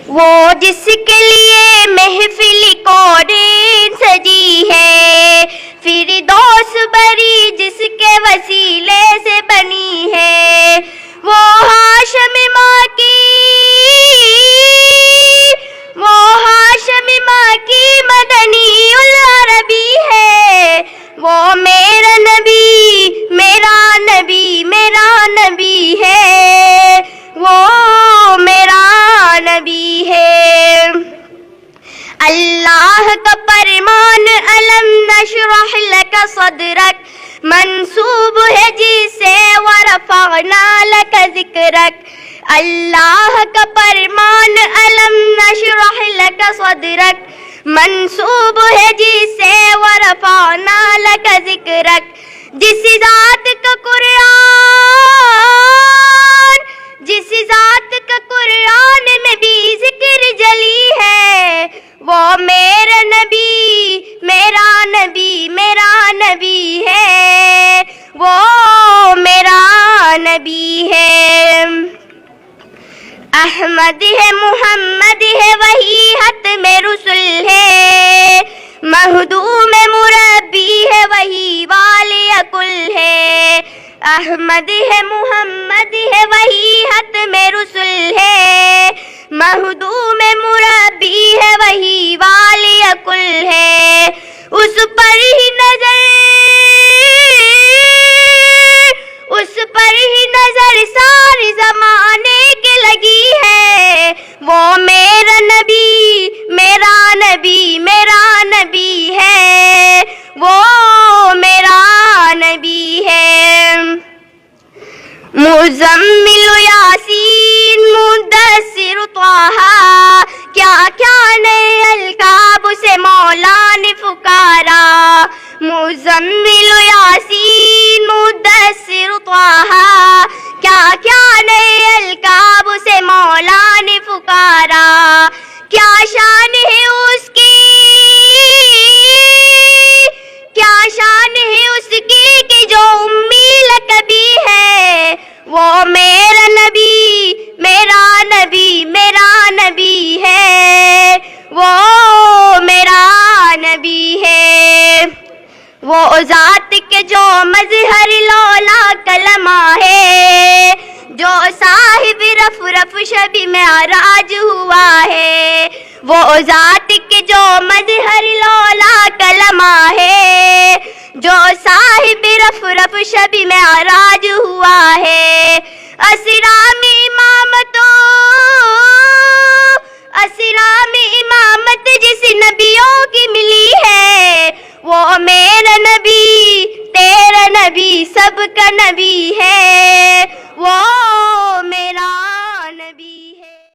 وہ جس کے لیے محفل کونین سجی ہے، فردوس بری جس کے وسیلے سے بنی ہے، وہ ہاشم ماں کی مدنی العربی ہے، وہ میرا نبی میرا نبی میرا نبی ہے، وہ میرا نبی ہے۔ اللہ کا فرمان الم نشرح لک صدرک منسوب ہے جسے ورفعنا لک ذکرک۔ اللہ کا فرمان الم نشرح لک صدرک منسوب ہے جسے ورفعنا لک ذکرک۔ جس ذات کا قرآن میں بھی ذکر جلی ہے، وہ میرا نبی میرا نبی میرا نبی ہے، وہ میرا نبی ہے۔ احمد ہے محمد ہے وہی ختم رسل ہے، مخدوم مربی ہے وہی والی کل ہے۔ احمد ہے محمد ہے وہی ختم رسل ہے، مخدوم مربی ہے وہی والی کل ہے۔ اس پر ہی نظر سارے زمانے کے لگی ہے، وہ میرا نبی میرا نبی میرا نبی ہے، وہ میرا نبی ہے۔ مزمل یاسین مدثر طٰہٰ، کیا کیا نئے القاب سے مولا نے پکارا۔ مزمل یاسین مدثر طٰہٰ، کیا کیا نئے القاب سے مولا نے پکارا۔ کیا شان ہے اس کی، کیا شان ہے اس کی کہ جو امی لقبی ہے، وہ میرا نبی میرا نبی میرا نبی ہے، وہ میرا نبی ہے۔ وہ ذات کے جو مظہر لولا کلمہ ہے، جو صاحب رف شب معراج ہوا ہے، وہ ذات کے جو مظہر لولا کلمہ ہے، جو صاحب رف شب معراج ہوا ہے۔ اسرا میں امامت جس نبیوں کی ملی ہے، وہ میرا نبی تیرا نبی سب کا نبی ہے، وہ